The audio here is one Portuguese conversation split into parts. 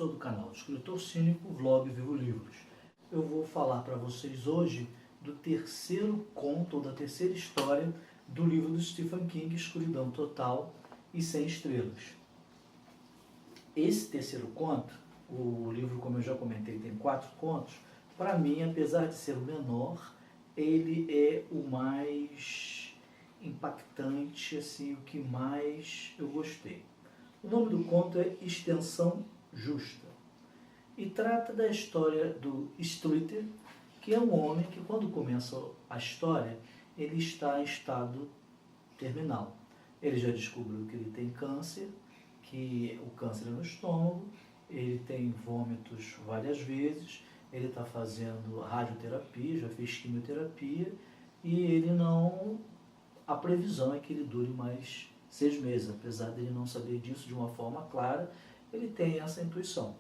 sou do canal Escritor Cínico, Vlog Vivo Livros. Eu vou falar para vocês hoje do terceiro conto, ou da terceira história do livro do Stephen King, Escuridão Total e Sem Estrelas. Esse terceiro conto, o livro, como eu já comentei, tem 4 contos. Para mim, apesar de ser o menor, ele é o mais impactante, assim, o que mais eu gostei. O nome do conto é Extensão Justa e trata da história do Streeter, que é um homem que, quando começa a história, ele está em estado terminal. Ele já descobriu que ele tem câncer, que o câncer é no estômago, ele tem vômitos várias vezes, ele está fazendo radioterapia, já fez quimioterapia, e ele não... A previsão é que ele dure mais 6 meses, apesar dele não saber disso de uma forma clara, ele tem essa intuição.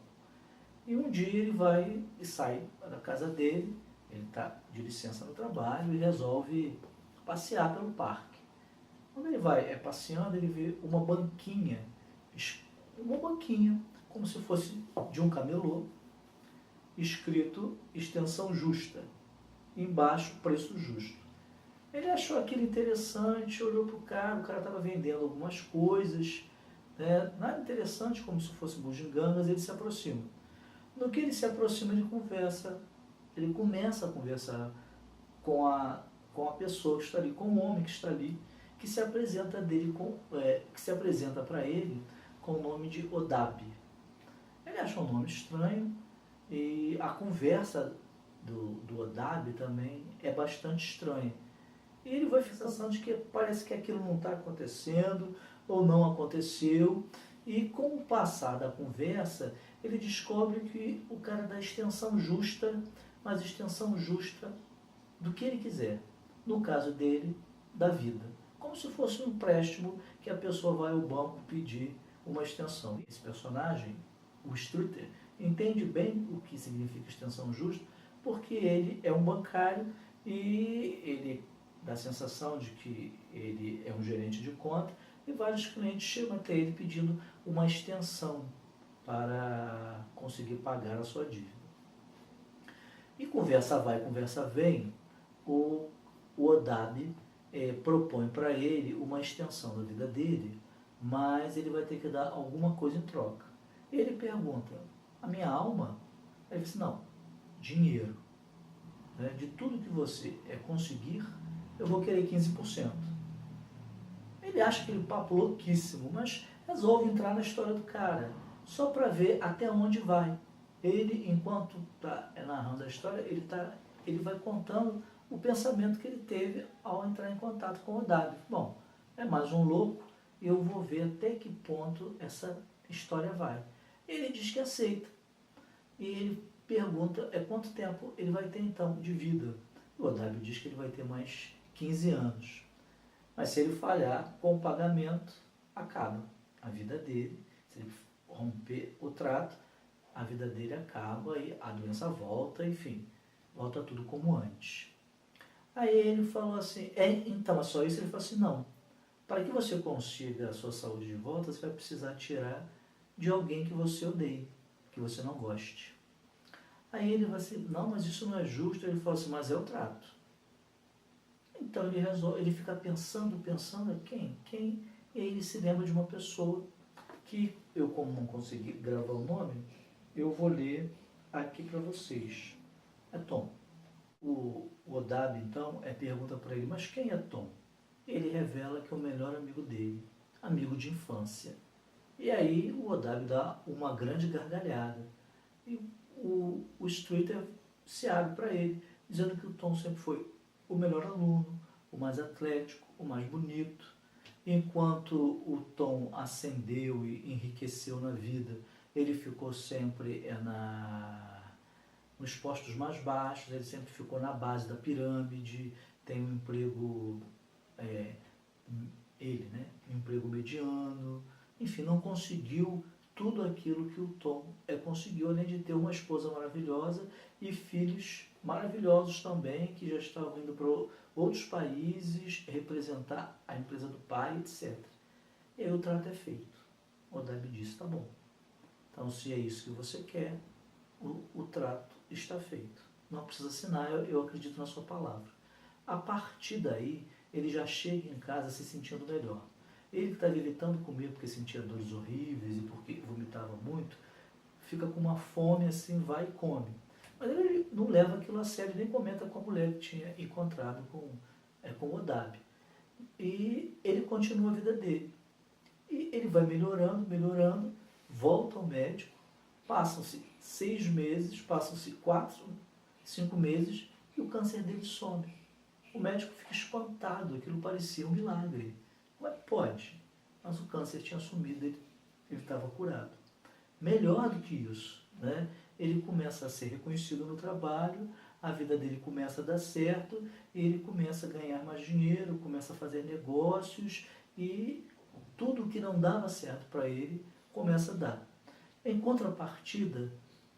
E um dia ele vai e sai da casa dele, ele está de licença no trabalho e resolve passear pelo parque. Quando ele vai passeando, ele vê uma banquinha, como se fosse de um camelô, escrito Extensão Justa, embaixo Preço Justo. Ele achou aquilo interessante, olhou para o cara estava vendendo algumas coisas, né? Nada interessante, como se fosse bugigangas, ele se aproxima. No que ele se aproxima, ele começa a conversar com a pessoa que está ali, com o homem que está ali, que se apresenta para ele com o nome de Odab. Ele acha um nome estranho e a conversa do Odab também é bastante estranha. E ele vai ficar pensando de que parece que aquilo não está acontecendo ou não aconteceu. E com o passar da conversa, ele descobre que o cara dá extensão justa, mas extensão justa do que ele quiser. No caso dele, da vida. Como se fosse um empréstimo que a pessoa vai ao banco pedir uma extensão. Esse personagem, o Streeter, entende bem o que significa extensão justa, porque ele é um bancário e ele dá a sensação de que ele é um gerente de conta e vários clientes chegam até ele pedindo uma extensão para conseguir pagar a sua dívida. E conversa vai, conversa vem, o Odab propõe para ele uma extensão da vida dele, mas ele vai ter que dar alguma coisa em troca. Ele pergunta, a minha alma? Ele diz, não, dinheiro. De tudo que você conseguir, eu vou querer 15%. Ele acha aquele papo louquíssimo, mas resolve entrar na história do cara, só para ver até onde vai. Ele, enquanto está narrando a história, ele vai contando o pensamento que ele teve ao entrar em contato com o Odab. Bom, é mais um louco e eu vou ver até que ponto essa história vai. Ele diz que aceita. E ele pergunta quanto tempo ele vai ter então de vida. O Odab diz que ele vai ter mais 15 anos. Mas se ele falhar com o pagamento, acaba a vida dele. Se ele romper o trato, a vida dele acaba e a doença volta, enfim, volta tudo como antes. Aí ele falou assim, então é só isso? Ele falou assim, não, para que você consiga a sua saúde de volta, você vai precisar tirar de alguém que você odeie, que você não goste. Aí ele vai assim, não, mas isso não é justo. Ele falou assim, mas é o trato. Então ele fica pensando, quem? E aí ele se lembra de uma pessoa que eu, como não consegui gravar o nome, eu vou ler aqui para vocês. É Tom. O Odab, então, pergunta para ele, mas quem é Tom? Ele revela que é o melhor amigo dele, amigo de infância. E aí o Odab dá uma grande gargalhada. E o Streeter se abre para ele, dizendo que o Tom sempre foi o melhor aluno, o mais atlético, o mais bonito. Enquanto o Tom ascendeu e enriqueceu na vida, ele ficou sempre nos postos mais baixos, ele sempre ficou na base da pirâmide, tem um emprego, um emprego mediano, enfim, não conseguiu tudo aquilo que o Tom conseguiu, além de ter uma esposa maravilhosa e filhos maravilhosos também, que já estavam indo para outros países representar a empresa do pai, etc. E aí o trato é feito. O Odab disse, tá bom. Então, se é isso que você quer, o trato está feito. Não precisa assinar, eu acredito na sua palavra. A partir daí, ele já chega em casa se sentindo melhor. Ele que está gritando comigo porque sentia dores horríveis e porque vomitava muito, fica com uma fome assim, vai e come. Mas ele não leva aquilo a sério, nem comenta com a mulher que tinha encontrado com o Odab. E ele continua a vida dele. E ele vai melhorando, melhorando, volta ao médico, passam-se 6 meses, passam-se 4, 5 meses e o câncer dele some. O médico fica espantado, aquilo parecia um milagre. Como é que pode? Mas o câncer tinha sumido, ele estava curado. Melhor do que isso, né? Ele começa a ser reconhecido no trabalho, a vida dele começa a dar certo, ele começa a ganhar mais dinheiro, começa a fazer negócios e tudo que não dava certo para ele começa a dar. Em contrapartida,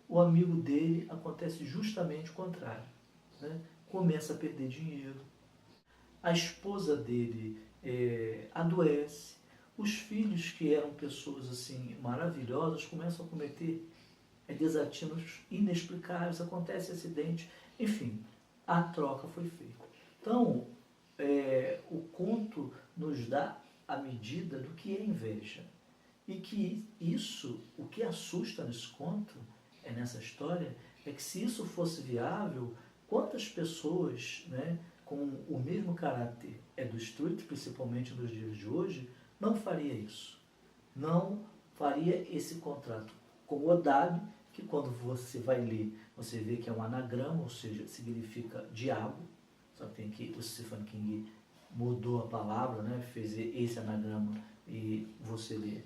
o amigo dele acontece justamente o contrário, né? Começa a perder dinheiro, a esposa dele adoece, os filhos que eram pessoas assim maravilhosas começam a cometer desatinos inexplicáveis, acontece acidente, enfim, a troca foi feita. Então, o conto nos dá a medida do que é inveja. E que isso, o que assusta nesse conto, nessa história, é que se isso fosse viável, quantas pessoas, né, com o mesmo caráter do Stroop, principalmente nos dias de hoje, não faria isso? Não faria esse contrato com o Odab, que quando você vai ler, você vê que é um anagrama, ou seja, significa diabo, só que tem que o Stephen King mudou a palavra, né, fez esse anagrama e você lê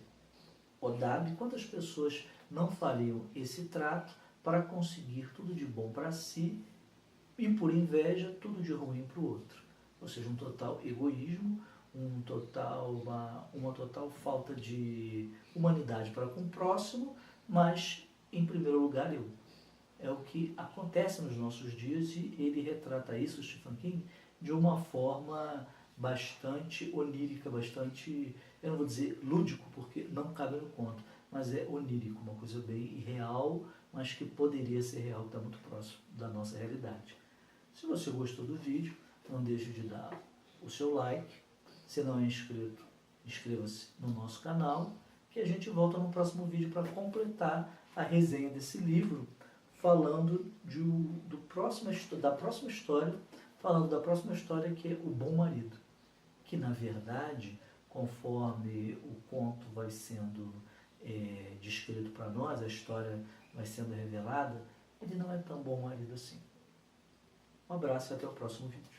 Odab. Quantas pessoas não fariam esse trato para conseguir tudo de bom para si e por inveja tudo de ruim para o outro? Ou seja, um total egoísmo, uma total falta de humanidade para com o próximo, mas em primeiro lugar eu. É o que acontece nos nossos dias e ele retrata isso, Stephen King, de uma forma bastante onírica, bastante, eu não vou dizer lúdico, porque não cabe no conto, mas é onírico, uma coisa bem irreal, mas que poderia ser real, está muito próximo da nossa realidade. Se você gostou do vídeo, não deixe de dar o seu like. Se não é inscrito, inscreva-se no nosso canal, que a gente volta no próximo vídeo para completar a resenha desse livro, falando da próxima história, que é O Bom Marido, que na verdade, conforme o conto vai sendo descrito para nós, a história vai sendo revelada, ele não é tão bom marido assim. Um abraço e até o próximo vídeo.